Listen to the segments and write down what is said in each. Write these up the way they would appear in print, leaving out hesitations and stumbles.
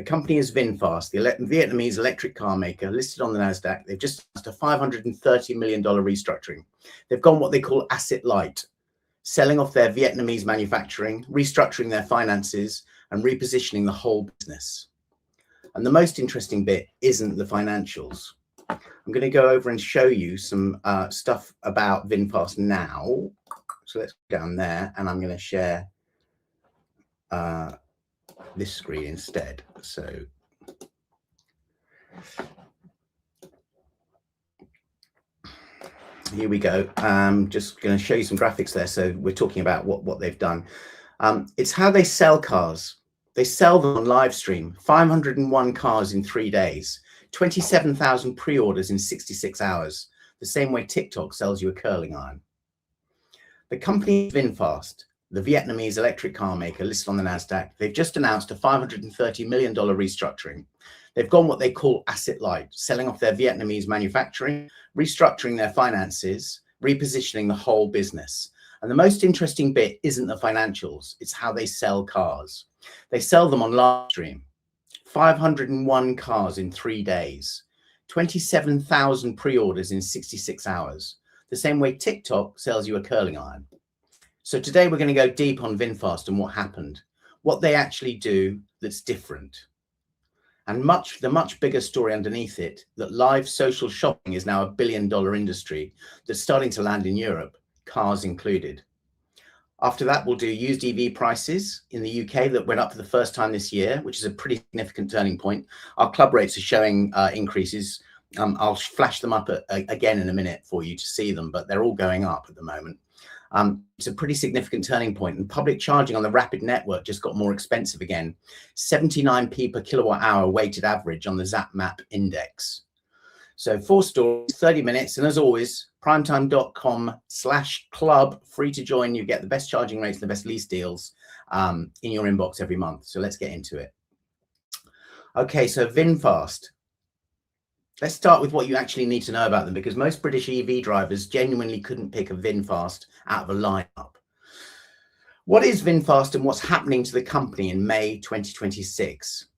The company is VinFast, the Vietnamese electric car maker listed on the Nasdaq. They've just announced a $530 million restructuring. They've gone what they call asset light, selling off their Vietnamese manufacturing, restructuring their finances, and repositioning the whole business. And the most interesting bit isn't the financials. I'm going to go over and show you some stuff about VinFast now. So let's go down there, and I'm going to share this screen instead. So here we go. I'm just going to show you some graphics there. So we're talking about what they've done. It's how they sell cars. They sell them on Livestream. 501 cars in 3 days, 27,000 pre-orders in 66 hours, the same way TikTok sells you a curling iron. The company VinFast, the Vietnamese electric car maker listed on the Nasdaq, they've just announced a $530 million restructuring. They've gone what they call asset light, selling off their Vietnamese manufacturing, restructuring their finances, repositioning the whole business. And the most interesting bit isn't the financials, it's how they sell cars. They sell them on Livestream. 501 cars in 3 days, 27,000 pre-orders in 66 hours, the same way TikTok sells you a curling iron. So today we're going to go deep on VinFast and what happened, what they actually do that's different. And the much bigger story underneath it, that live social shopping is now $1 billion industry that's starting to land in Europe, cars included. After that, we'll do used EV prices in the UK that went up for the first time this year, which is a pretty significant turning point. Our club rates are showing increases. I'll flash them up again in a minute for you to see them, but they're all going up at the moment. It's a pretty significant turning point, and public charging on the rapid network just got more expensive again. 79p per kilowatt hour weighted average on the Zapmap index. So 4 stories, 30 minutes, and as always, primetime.com/club, free to join. You get the best charging rates and the best lease deals in your inbox every month. So let's get into it. Okay, so VinFast. Let's start with what you actually need to know about them, because most British EV drivers genuinely couldn't pick a VinFast out of a lineup. What is VinFast and what's happening to the company in May 2026?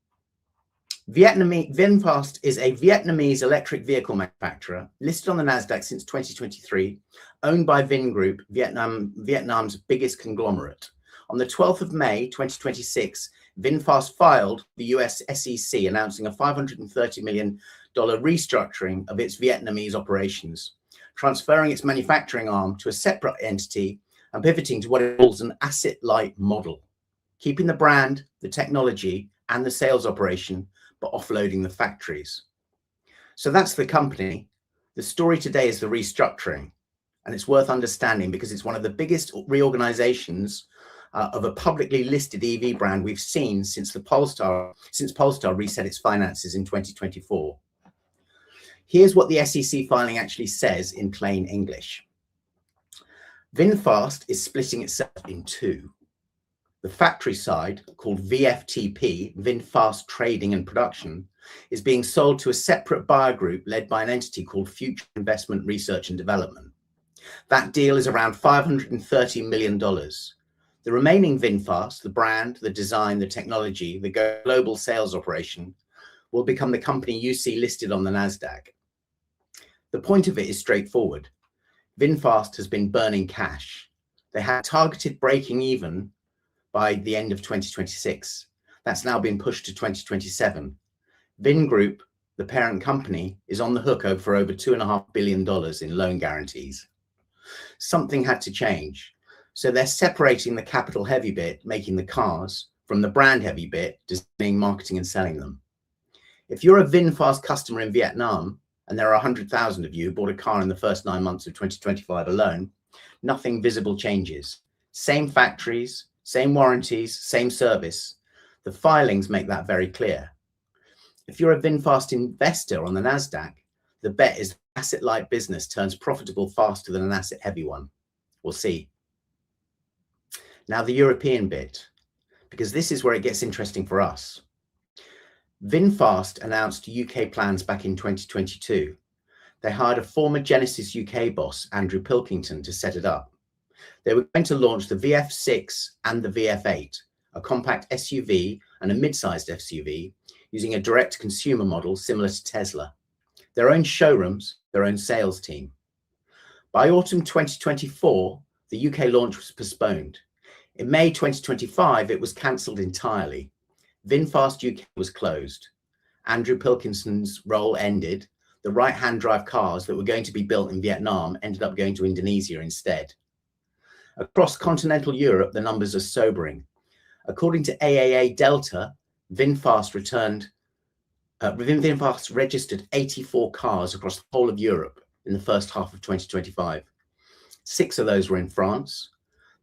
VinFast is a Vietnamese electric vehicle manufacturer listed on the Nasdaq since 2023, owned by Vingroup, Vietnam's biggest conglomerate. On the 12th of May 2026, VinFast filed the US SEC announcing a $530 million restructuring of its Vietnamese operations, transferring its manufacturing arm to a separate entity and pivoting to what it calls an asset-light model, keeping the brand, the technology, and the sales operation, but offloading the factories. So that's the company. The story today is the restructuring, and it's worth understanding because it's one of the biggest reorganizations of a publicly listed EV brand we've seen since Polestar reset its finances in 2024. Here's what the SEC filing actually says in plain English. VinFast is splitting itself in two. The factory side, called VFTP, VinFast Trading and Production, is being sold to a separate buyer group led by an entity called Future Investment Research and Development. That deal is around $530 million. The remaining VinFast, the brand, the design, the technology, the global sales operation, will become the company you see listed on the Nasdaq. The point of it is straightforward. VinFast has been burning cash. They had targeted breaking even by the end of 2026. That's now been pushed to 2027. Vingroup, the parent company, is on the hook for over $2.5 billion in loan guarantees. Something had to change. So they're separating the capital heavy bit, making the cars, from the brand heavy bit, designing, marketing, and selling them. If you're a VinFast customer in Vietnam, and there are 100,000 of you who bought a car in the first 9 months of 2025 alone, nothing visible changes. Same factories, same warranties, same service. The filings make that very clear. If you're a VinFast investor on the Nasdaq, the bet is asset-light business turns profitable faster than an asset-heavy one. We'll see. Now the European bit, because this is where it gets interesting for us. VinFast announced UK plans back in 2022. They hired a former Genesis UK boss, Andrew Pilkington, to set it up. They were going to launch the VF6 and the VF8, a compact SUV and a mid-sized SUV, using a direct-to-consumer model similar to Tesla. Their own showrooms, their own sales team. By autumn 2024, the UK launch was postponed. In May 2025, it was cancelled entirely. VinFast UK was closed. Andrew Pilkinson's role ended. The right-hand drive cars that were going to be built in Vietnam ended up going to Indonesia instead. Across continental Europe, the numbers are sobering. According to AAA Data, VinFast registered 84 cars across the whole of Europe in the first half of 2025. 6 of those were in France.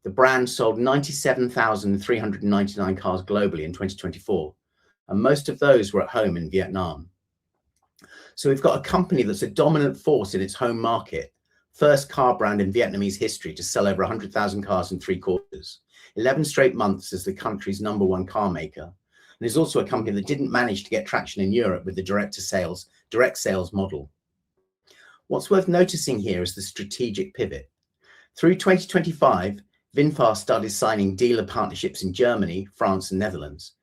The brand sold 97,399 cars globally in 2024, and most of those were at home in Vietnam. So we've got a company that's a dominant force in its home market, first car brand in Vietnamese history to sell over 100,000 cars in 3 quarters, 11 straight months as the country's #1 car maker, and is also a company that didn't manage to get traction in Europe with the direct sales model. What's worth noticing here is the strategic pivot. Through 2025, VinFast started signing dealer partnerships in Germany, France, and Netherlands.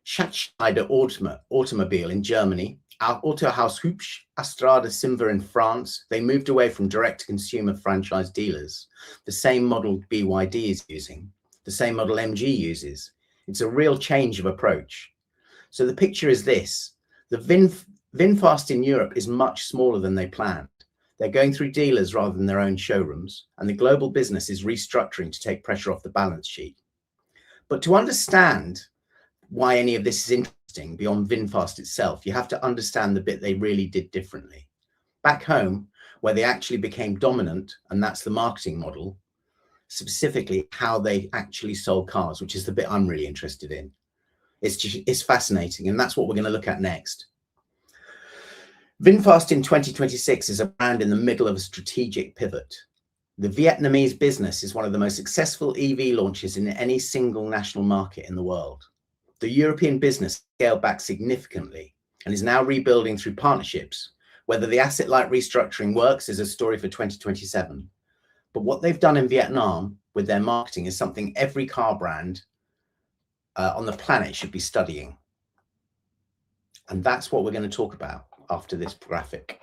Schneider Automobile in Germany, Autohaus Hübsch, Astrada Simva in France, they moved away from direct-to-consumer franchise dealers. The same model BYD is using, the same model MG uses. It's a real change of approach. So the picture is this. The VinFast in Europe is much smaller than they planned. They're going through dealers rather than their own showrooms, and the global business is restructuring to take pressure off the balance sheet. But to understand why any of this is interesting beyond VinFast itself, you have to understand the bit they really did differently. Back home, where they actually became dominant, and that's the marketing model, specifically how they actually sold cars, which is the bit I'm really interested in. It's fascinating, and that's what we're going to look at next. VinFast in 2026 is a brand in the middle of a strategic pivot. The Vietnamese business is one of the most successful EV launches in any single national market in the world. The European business scaled back significantly and is now rebuilding through partnerships. Whether the asset-light restructuring works is a story for 2027. But what they've done in Vietnam with their marketing is something every car brand on the planet should be studying. And that's what we're going to talk about after this graphic.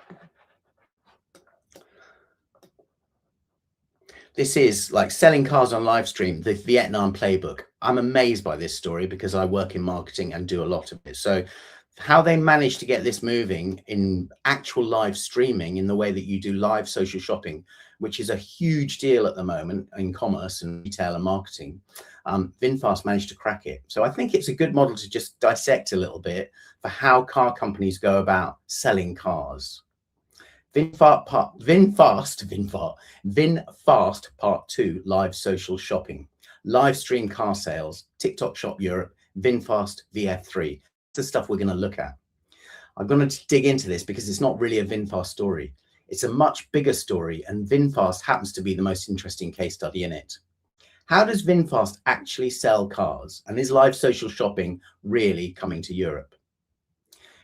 This is like selling cars on Livestream, the Vietnam playbook. I'm amazed by this story because I work in marketing and do a lot of it. So how they managed to get this moving in actual live streaming in the way that you do live social shopping, which is a huge deal at the moment in commerce and retail and marketing, VinFast managed to crack it. So I think it's a good model to just dissect a little bit for how car companies go about selling cars. VinFast Part 2, live social shopping, live stream car sales, TikTok Shop Europe, VinFast VF3. The stuff we're going to look at. I'm going to dig into this because it's not really a VinFast story. It's a much bigger story, and VinFast happens to be the most interesting case study in it. How does VinFast actually sell cars, and is live social shopping really coming to Europe?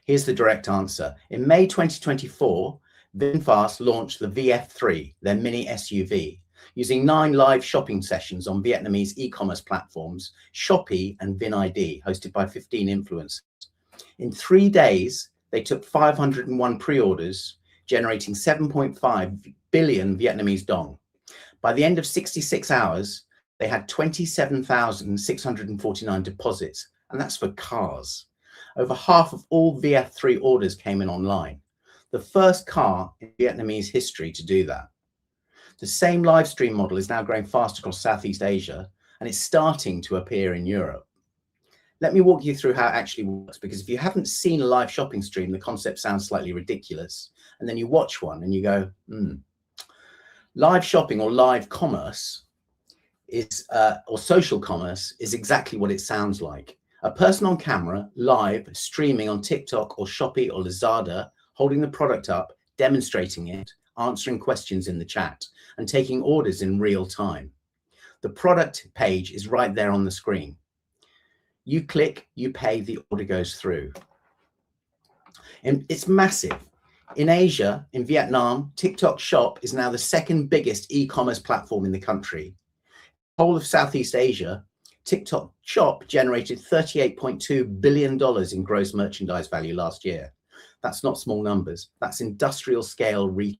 Here's the direct answer. In May 2024, VinFast launched the VF3, their mini SUV, using 9 live shopping sessions on Vietnamese e-commerce platforms, Shopee and VinID, hosted by 15 influencers. In 3 days, they took 501 pre-orders, generating 7.5 billion Vietnamese dong. By the end of 66 hours, they had 27,649 deposits, and that's for cars. Over half of all VF3 orders came in online. The first car in Vietnamese history to do that. The same live stream model is now growing fast across Southeast Asia, and it's starting to appear in Europe. Let me walk you through how it actually works, because if you haven't seen a live shopping stream, the concept sounds slightly ridiculous. And then you watch one and you go, Live shopping or live commerce is, or social commerce is exactly what it sounds like. A person on camera, live, streaming on TikTok or Shopee or Lazada, holding the product up, demonstrating it, answering questions in the chat, and taking orders in real time. The product page is right there on the screen. You click, you pay, the order goes through. And it's massive. In Asia, in Vietnam, TikTok Shop is now the second biggest e-commerce platform in the country. Whole of Southeast Asia, TikTok Shop generated $38.2 billion in gross merchandise value last year. That's not small numbers. That's industrial scale retail.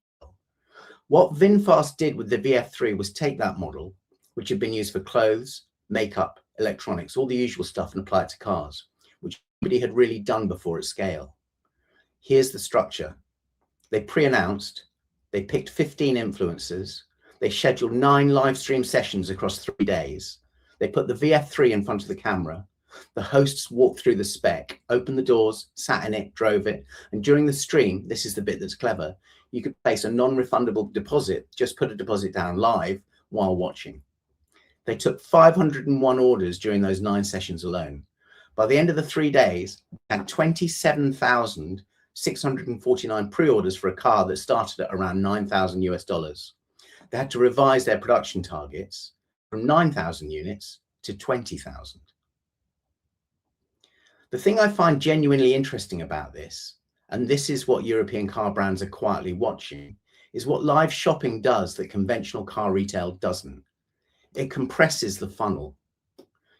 What VinFast did with the VF3 was take that model, which had been used for clothes, makeup, electronics, all the usual stuff, and apply it to cars, which nobody had really done before at scale. Here's the structure. They pre-announced, they picked 15 influencers, they scheduled 9 live stream sessions across 3 days. They put the VF3 in front of the camera. The hosts walked through the spec, opened the doors, sat in it, drove it. And during the stream, this is the bit that's clever, you could place a non-refundable deposit, just put a deposit down live while watching. They took 501 orders during those 9 sessions alone. By the end of the 3 days, they had 27,649 pre-orders for a car that started at around $9,000 US. They had to revise their production targets from 9,000 units to 20,000. The thing I find genuinely interesting about this, and this is what European car brands are quietly watching, is what live shopping does that conventional car retail doesn't. It compresses the funnel.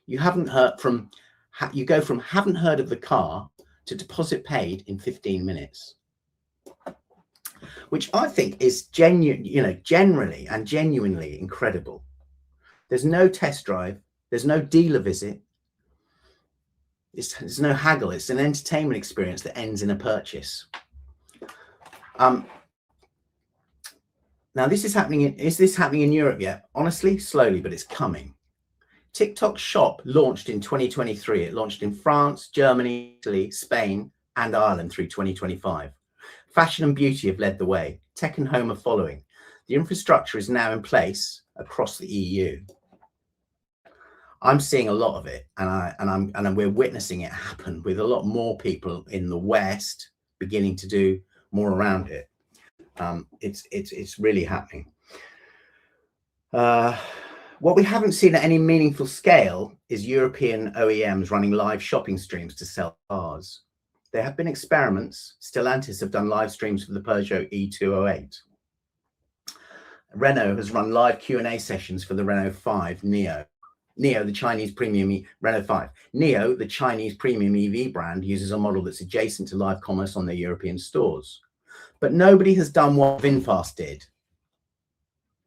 You go from haven't heard of the car to deposit paid in 15 minutes, which I think is generally and genuinely incredible. There's no test drive. There's no dealer visit. There's no haggle. It's an entertainment experience that ends in a purchase. Now, is this happening in Europe yet? Honestly, slowly, but it's coming. TikTok Shop launched in 2023. It launched in France, Germany, Italy, Spain, and Ireland through 2025. Fashion and beauty have led the way. Tech and home are following. The infrastructure is now in place across the EU. I'm seeing a lot of it, and we're witnessing it happen with a lot more people in the West beginning to do more around it. It's really happening. What we haven't seen at any meaningful scale is European OEMs running live shopping streams to sell cars. There have been experiments. Stellantis have done live streams for the Peugeot E208. Renault has run live Q&A sessions for the Renault 5 Neo. Neo, the Chinese premium Renault 5. Neo, the Chinese premium EV brand, uses a model that's adjacent to live commerce on their European stores. But nobody has done what VinFast did.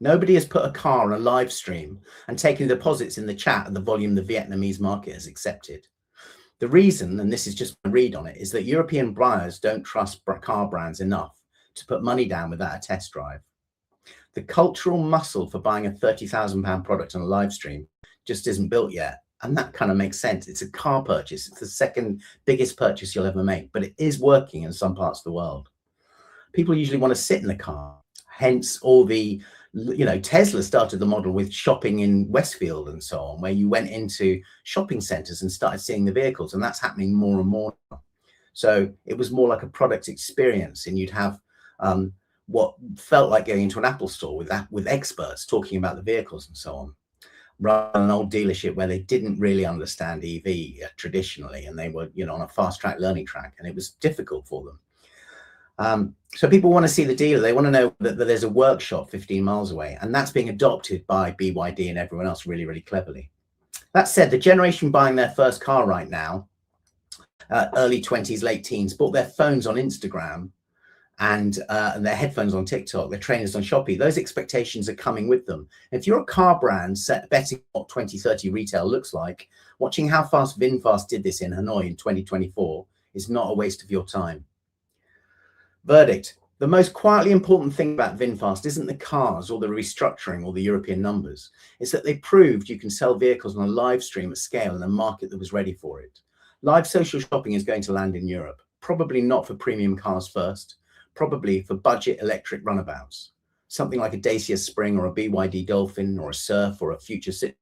Nobody has put a car on a live stream and taken deposits in the chat at the volume the Vietnamese market has accepted. The reason, and this is just my read on it, is that European buyers don't trust car brands enough to put money down without a test drive. The cultural muscle for buying a £30,000 product on a live stream just isn't built yet. And that kind of makes sense. It's a car purchase. It's the second biggest purchase you'll ever make, but it is working in some parts of the world. People usually want to sit in the car. Hence all the, Tesla started the model with shopping in Westfield and so on, where you went into shopping centers and started seeing the vehicles. And that's happening more and more now. So it was more like a product experience, and you'd have what felt like going into an Apple store with experts talking about the vehicles and so on, rather than an old dealership where they didn't really understand EV traditionally, and they were, on a fast track learning track, and it was difficult for them. So people want to see the dealer. They want to know that there's a workshop 15 miles away, and that's being adopted by BYD and everyone else really, really cleverly. That said, the generation buying their first car right now, early 20s, late teens, bought their phones on Instagram and their headphones on TikTok, their trainers on Shopee. Those expectations are coming with them. If you're a car brand betting what 2030 retail looks like, watching how fast VinFast did this in Hanoi in 2024 is not a waste of your time. Verdict: the most quietly important thing about VinFast isn't the cars or the restructuring or the European numbers. It's that they proved you can sell vehicles on a live stream at scale in a market that was ready for it. Live social shopping is going to land in Europe, probably not for premium cars first, probably for budget electric runabouts, something like a Dacia Spring or a BYD Dolphin or a Surf or a Future City.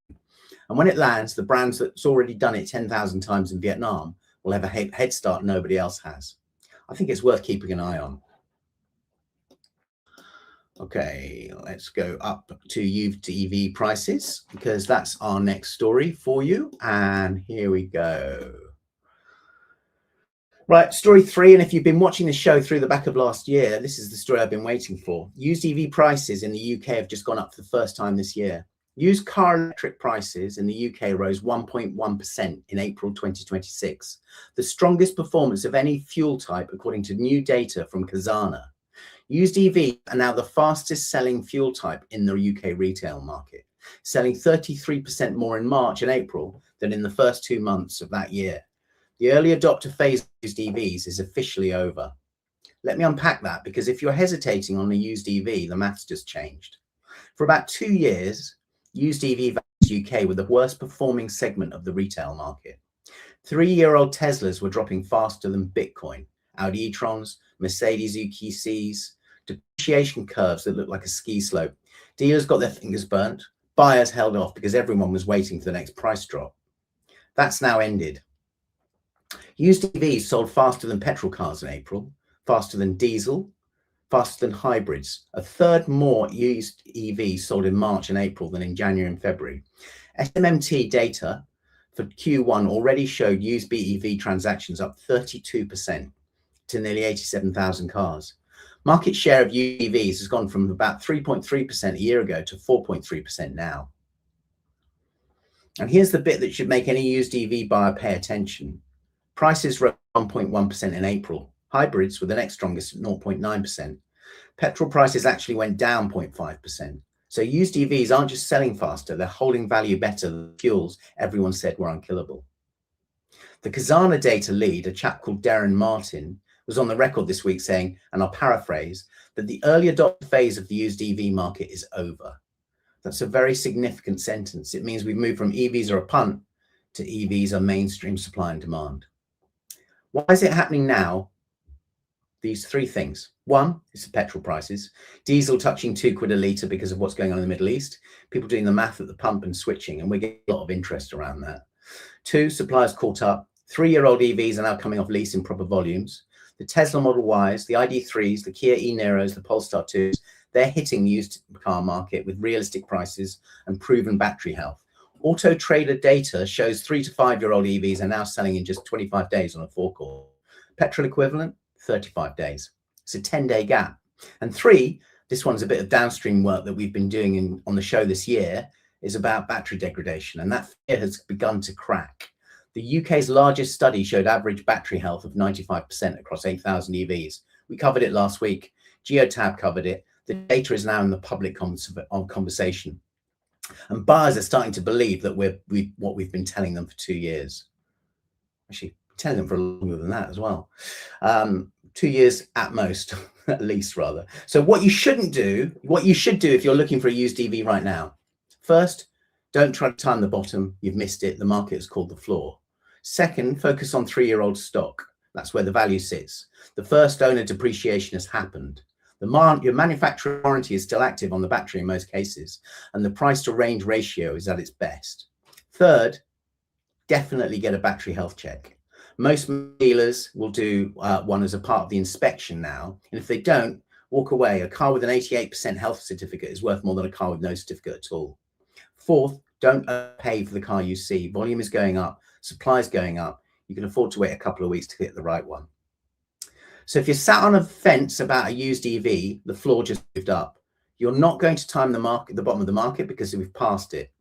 And when it lands, the brands that's already done it 10,000 times in Vietnam will have a head start nobody else has. I think it's worth keeping an eye on. Okay, let's go up to used EV prices, because that's our next story for you. And here we go. Right, story 3, and if you've been watching the show through the back of last year, this is the story I've been waiting for. Used EV prices in the UK have just gone up for the first time this year. Used car electric prices in the UK rose 1.1% in April 2026, the strongest performance of any fuel type according to new data from Cazana. Used EV are now the fastest selling fuel type in the UK retail market, selling 33% more in March and April than in the first 2 months of that year. The early adopter phase of used EVs is officially over. Let me unpack that, because if you're hesitating on a used EV, the maths just changed. For about 2 years, used EV values UK were the worst performing segment of the retail market. 3-year-old Teslas were dropping faster than Bitcoin, Audi e-trons, Mercedes EQCs, depreciation curves that looked like a ski slope. Dealers got their fingers burnt, buyers held off because everyone was waiting for the next price drop. That's now ended. Used EVs sold faster than petrol cars in April, faster than diesel, faster than hybrids. A third more used EVs sold in March and April than in January and February. SMMT data for Q1 already showed used BEV transactions up 32% to nearly 87,000 cars. Market share of used EVs has gone from about 3.3% a year ago to 4.3% now. And here's the bit that should make any used EV buyer pay attention. Prices rose 1.1% in April. Hybrids were the next strongest at 0.9%. Petrol prices actually went down 0.5%. So used EVs aren't just selling faster, they're holding value better than fuels everyone said were unkillable. The Cazana data lead, a chap called Darren Martin, was on the record this week saying, and I'll paraphrase, that the early adopter phase of the used EV market is over. That's a very significant sentence. It means we've moved from EVs are a punt to EVs are mainstream supply and demand. Why is it happening now? These 3 things. 1 is the petrol prices. Diesel touching £2 a litre because of what's going on in the Middle East. People doing the math at the pump and switching, and we're getting a lot of interest around that. 2, suppliers caught up. 3-year-old EVs are now coming off lease in proper volumes. The Tesla Model Ys, the ID3s, the Kia e-Neros, the Polestar 2s, they're hitting the used car market with realistic prices and proven battery health. Auto Trader data shows 3 to 5-year-old EVs are now selling in just 25 days on a forecourt. Petrol equivalent, 35 days. It's a 10-day gap. And 3, this one's a bit of downstream work that we've been doing on the show this year, is about battery degradation, and that fear has begun to crack. The UK's largest study showed average battery health of 95% across 8,000 EVs. We covered it last week. Geotab covered it. The data is now in the public conversation. And buyers are starting to believe that what we've been telling them for 2 years. Actually, telling them for longer than that as well. 2 years at most, at least rather. So what you should do if you're looking for a used EV right now, first, don't try to time the bottom. You've missed it. The market is called the floor. Second, focus on 3-year-old stock. That's where the value sits. The first owner depreciation has happened. Your manufacturer warranty is still active on the battery in most cases, and the price to range ratio is at its best. Third, definitely get a battery health check. Most dealers will do one as a part of the inspection now, and if they don't, walk away. A car with an 88% health certificate is worth more than a car with no certificate at all. Fourth, don't pay for the car you see. Volume is going up, supply is going up. You can afford to wait a couple of weeks to get the right one. So if you're sat on a fence about a used EV, the floor just moved up. You're not going to time the bottom of the market because we've passed it,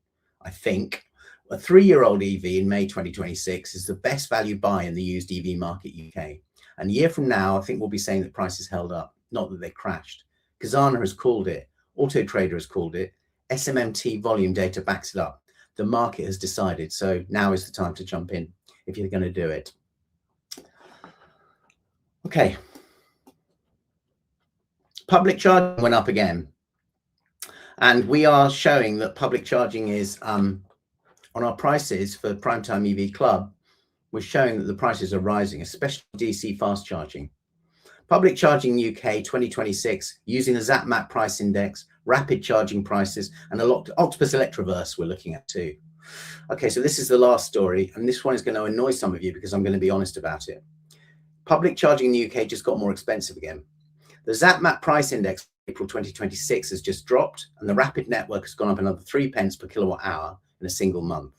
I think. A 3-year-old EV in May 2026 is the best value buy in the used EV market UK. And a year from now, I think we'll be saying that prices held up, not that they crashed. Cazana has called it. Auto Trader has called it. SMMT volume data backs it up. The market has decided. So now is the time to jump in if you're going to do it. Okay. Public charging went up again. And we are showing that public charging is on our prices for Primetime EV Club. We're showing that the prices are rising, especially DC fast charging. Public charging UK 2026 using the Zapmap Price Index, rapid charging prices, and a lot Octopus Electroverse we're looking at too. Okay, so this is the last story, and this one is going to annoy some of you because I'm going to be honest about it. Public charging in the UK just got more expensive again. The Zapmap Price Index April 2026 has just dropped, and the rapid network has gone up another 3 pence per kilowatt hour in a single month.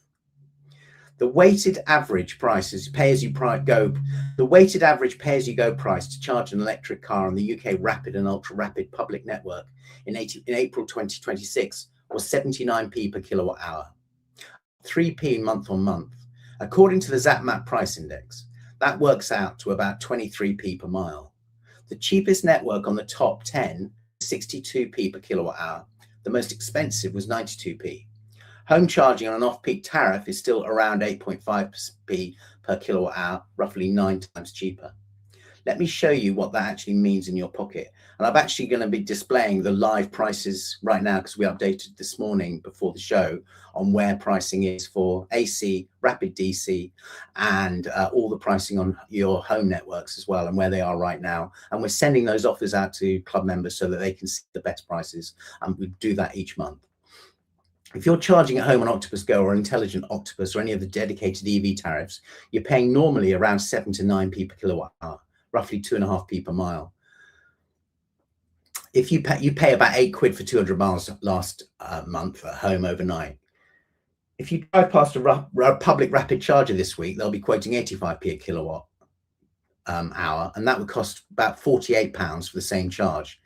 The weighted average price is the weighted average pay-as-you-go price to charge an electric car on the UK rapid and ultra-rapid public network in April 2026 or 79p per kilowatt hour, 3p month on month. According to the Zapmap Price Index, that works out to about 23p per mile. The cheapest network on the top 10 is 62p per kilowatt hour. The most expensive was 92p. Home charging on an off-peak tariff is still around 8.5p per kilowatt hour, roughly 9 times cheaper. Let me show you what that actually means in your pocket. And I'm actually going to be displaying the live prices right now because we updated this morning before the show on where pricing is for AC, rapid DC, and all the pricing on your home networks as well, and where they are right now. And we're sending those offers out to club members so that they can see the best prices. And we do that each month. If you're charging at home on Octopus Go or Intelligent Octopus or any of the dedicated EV tariffs, you're paying normally around 7 to 9p per kilowatt hour, roughly 2.5p per mile. If you pay about £8 for 200 miles last month at home overnight. If you drive past a public rapid charger this week, they'll be quoting 85p a kilowatt hour, and that would cost about £48 for the same charge.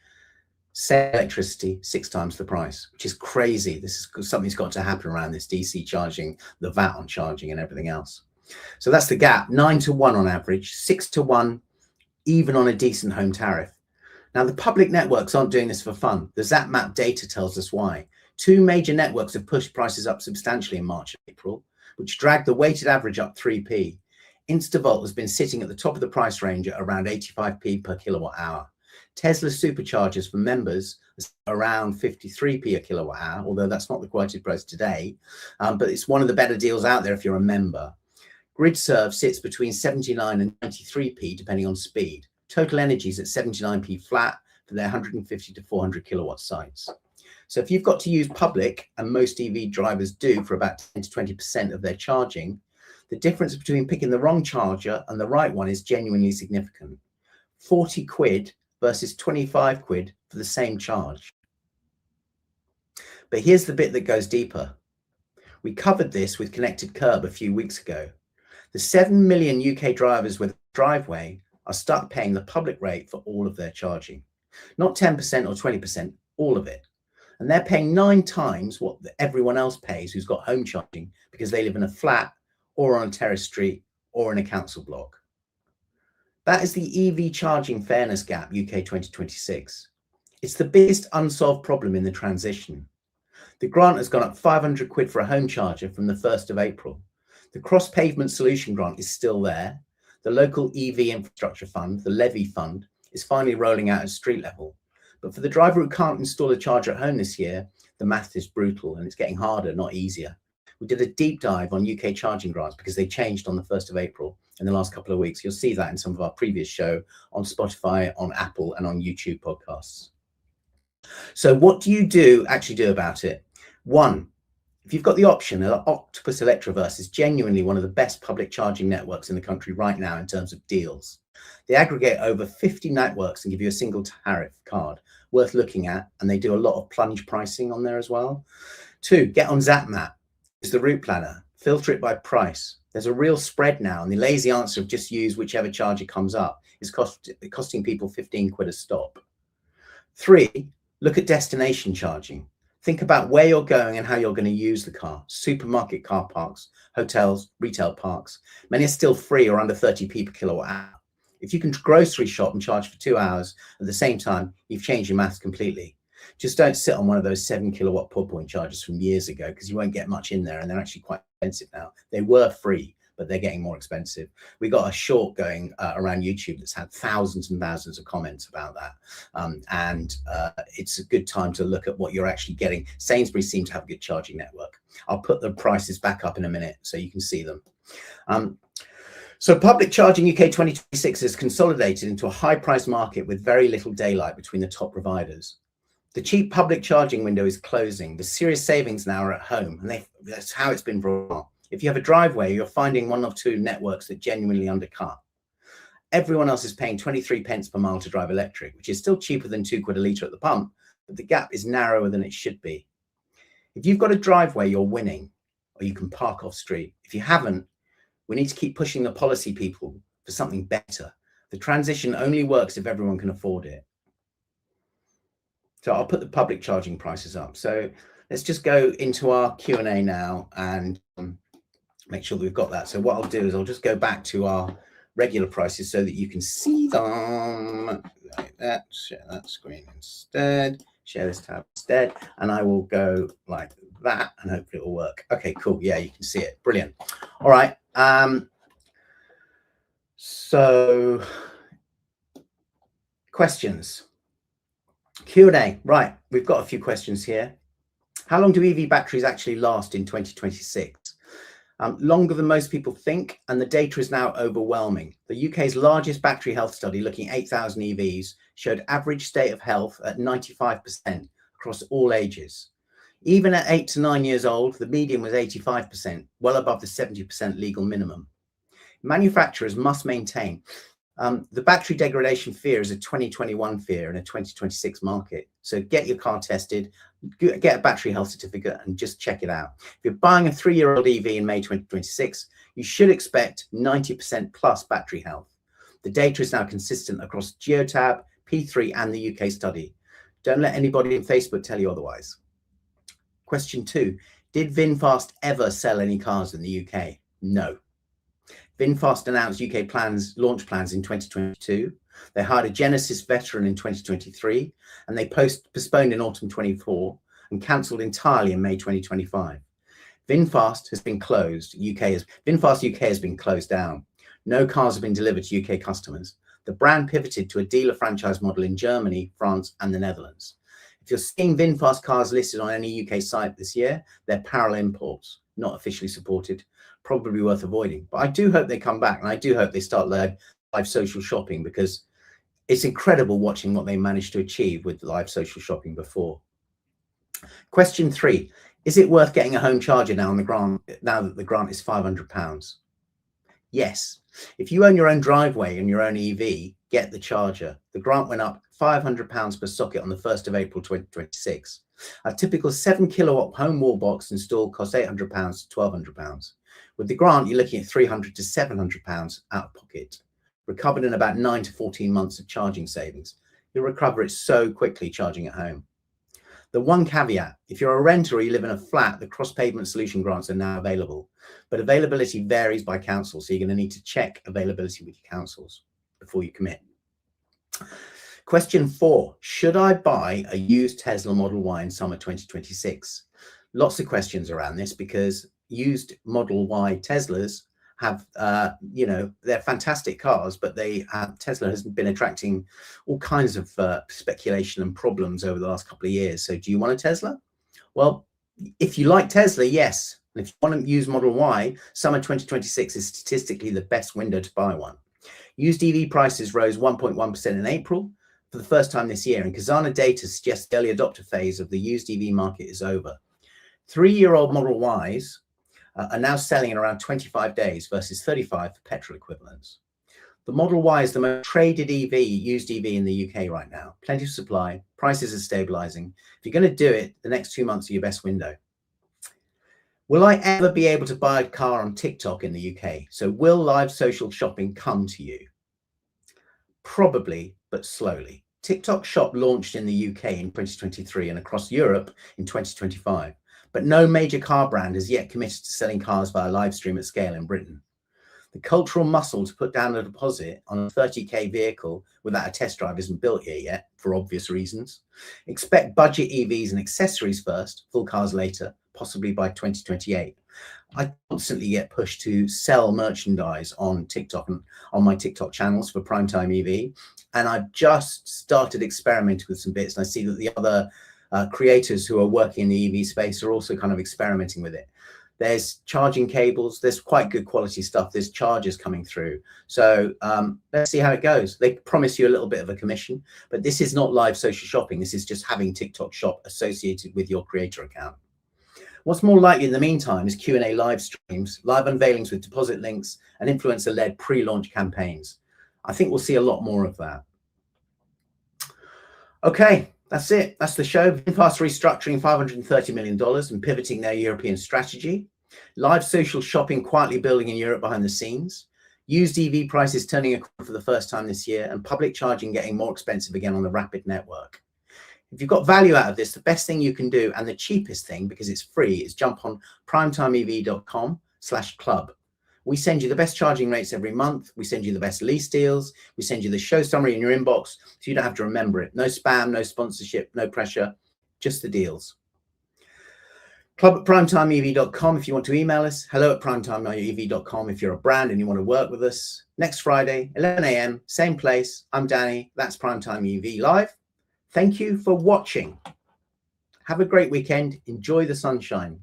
Same electricity, 6 times the price, which is crazy. This is something's got to happen around this DC charging, the VAT on charging and everything else. So that's the gap, 9 to 1 on average, 6 to 1 even on a decent home tariff. Now, the public networks aren't doing this for fun. The Zapmap data tells us why. 2 major networks have pushed prices up substantially in March and April, which dragged the weighted average up 3p. Instavolt has been sitting at the top of the price range at around 85p per kilowatt hour. Tesla superchargers for members is around 53p a kilowatt hour, although that's not the quoted price today, but it's one of the better deals out there if you're a member. GridServe sits between 79 and 93p depending on speed. Total Energy is at 79p flat for their 150 to 400 kilowatt sites. So if you've got to use public, and most EV drivers do for about 10 to 20% of their charging, the difference between picking the wrong charger and the right one is genuinely significant. 40 quid versus 25 quid for the same charge. But here's the bit that goes deeper. We covered this with Connected Curb a few weeks ago. The 7 million UK drivers with a driveway are stuck paying the public rate for all of their charging. Not 10% or 20%, all of it. And they're paying 9 times what everyone else pays who's got home charging because they live in a flat or on a terrace street or in a council block. That is the EV charging fairness gap UK 2026. It's the biggest unsolved problem in the transition. The grant has gone up 500 quid for a home charger from the 1st of April. The cross-pavement solution grant is still there. The local EV infrastructure fund, the levy fund, is finally rolling out at street level. But for the driver who can't install a charger at home this year, the math is brutal and it's getting harder, not easier. We did a deep dive on UK charging grants because they changed on the 1st of April in the last couple of weeks. You'll see that in some of our previous show on Spotify, on Apple, and on YouTube podcasts. So what do you actually do about it? 1, if you've got the option, Octopus Electroverse is genuinely one of the best public charging networks in the country right now in terms of deals. They aggregate over 50 networks and give you a single tariff card worth looking at, and they do a lot of plunge pricing on there as well. 2, get on Zapmap. It's the route planner. Filter it by price. There's a real spread now, and the lazy answer of just use whichever charger comes up is costing people 15 quid a stop. 3, look at destination charging. Think about where you're going and how you're going to use the car. Supermarket car parks, hotels, retail parks. Many are still free or under 30p per kilowatt hour. If you can grocery shop and charge for 2 hours at the same time, you've changed your maths completely. Just don't sit on one of those 7 kilowatt pull point chargers from years ago because you won't get much in there, and they're actually quite expensive now. They were free, but they're getting more expensive. We got a short going around YouTube that's had thousands and thousands of comments about that. It's a good time to look at what you're actually getting. Sainsbury's seem to have a good charging network. I'll put the prices back up in a minute so you can see them. So public charging UK 2026 is consolidated into a high price market with very little daylight between the top providers. The cheap public charging window is closing. The serious savings now are at home, and that's how it's been for a while. If you have a driveway, you're finding 1 or 2 networks that genuinely undercut. Everyone else is paying 23 pence per mile to drive electric, which is still cheaper than 2 quid a litre at the pump, but the gap is narrower than it should be. If you've got a driveway, you're winning, or you can park off street. If you haven't, we need to keep pushing the policy people for something better. The transition only works if everyone can afford it. So I'll put the public charging prices up. So let's just go into our Q&A now and make sure that we've got that. So what I'll do is I'll just go back to our regular prices so that you can see them like that. Share that screen instead, share this tab instead, and I will go like that and hopefully it will work. Okay, cool. Yeah, you can see it. Brilliant. All right. So questions, Q&A. Right, we've got a few questions here. How long do EV batteries actually last in 2026? Longer than most people think, and the data is now overwhelming. The UK's largest battery health study, looking at 8,000 EVs, showed average state of health at 95% across all ages. Even at 8 to 9 years old, the median was 85%, well above the 70% legal minimum. Manufacturers must maintain the battery degradation fear is a 2021 fear in a 2026 market. So get your car tested, get a battery health certificate and just check it out. If you're buying a 3-year-old EV in May 2026, you should expect 90% plus battery health. The data is now consistent across Geotab, P3 and the UK study. Don't let anybody on Facebook tell you otherwise. Question 2, did VinFast ever sell any cars in the UK? No. VinFast announced UK launch plans in 2022. They hired a Genesis veteran in 2023, and they postponed in autumn 24 and cancelled entirely in May 2025. VinFast has been closed. VinFast UK has been closed down. No cars have been delivered to UK customers. The brand pivoted to a dealer franchise model in Germany, France, and the Netherlands. If you're seeing VinFast cars listed on any UK site this year, they're parallel imports, not officially supported. Probably worth avoiding, but I do hope they come back, and I do hope they start live social shopping, because it's incredible watching what they managed to achieve with live social shopping before. Question 3, is it worth getting a home charger now on the grant, now that the grant is £500? Yes. If you own your own driveway and your own EV, get the charger. The grant went up £500 per socket on the 1st of April 2026. A typical 7 kilowatt home wall box installed costs £800 to £1,200. With the grant, you're looking at £300 to £700 out of pocket, recovered in about 9 to 14 months of charging savings. You'll recover it so quickly charging at home. The one caveat, if you're a renter or you live in a flat, the cross-pavement solution grants are now available, but availability varies by council, so you're going to need to check availability with your councils before you commit. Question 4, should I buy a used Tesla Model Y in summer 2026? Lots of questions around this, because used Model Y Teslas have, they're fantastic cars, but Tesla has been attracting all kinds of speculation and problems over the last couple of years. So do you want a Tesla? Well, if you like Tesla, yes. And if you want to use Model Y, summer 2026 is statistically the best window to buy one. Used EV prices rose 1.1% in April for the first time this year, and Cazana data suggests the early adopter phase of the used EV market is over. 3-year-old Model Ys are now selling in around 25 days versus 35 for petrol equivalents. The Model Y is the most traded used EV in the UK right now. Plenty of supply, prices are stabilizing. If you're going to do it, the next 2 months are your best window. Will I ever be able to buy a car on TikTok in the UK? So will live social shopping come to you? Probably, but slowly. TikTok Shop launched in the UK in 2023 and across Europe in 2025. But no major car brand has yet committed to selling cars via Livestream at scale in Britain. The cultural muscle to put down a deposit on a 30k vehicle without a test drive isn't built here yet, for obvious reasons. Expect budget EVs and accessories first, full cars later, possibly by 2028. I constantly get pushed to sell merchandise on TikTok and on my TikTok channels for Primetime EV, and I've just started experimenting with some bits, and I see that the other creators who are working in the EV space are also kind of experimenting with it. There's charging cables, there's quite good quality stuff, there's chargers coming through. So let's see how it goes. They promise you a little bit of a commission, but this is not live social shopping. This is just having TikTok Shop associated with your creator account. What's more likely in the meantime is Q&A live streams, live unveilings with deposit links, and influencer-led pre-launch campaigns. I think we'll see a lot more of that. Okay, that's it. That's the show. VinFast restructuring $530 million and pivoting their European strategy. Live social shopping quietly building in Europe behind the scenes. Used EV prices turning a corner for the first time this year, and public charging getting more expensive again on the rapid network. If you've got value out of this, the best thing you can do, and the cheapest thing, because it's free, is jump on primetimeev.com/club. We send you the best charging rates every month. We send you the best lease deals. We send you the show summary in your inbox, so you don't have to remember it. No spam, no sponsorship, no pressure, just the deals. club@primetimeev.com if you want to email us. hello@primetimeev.com if you're a brand and you want to work with us. Next Friday, 11 a.m., same place. I'm Danny. That's Primetime EV Live. Thank you for watching. Have a great weekend. Enjoy the sunshine.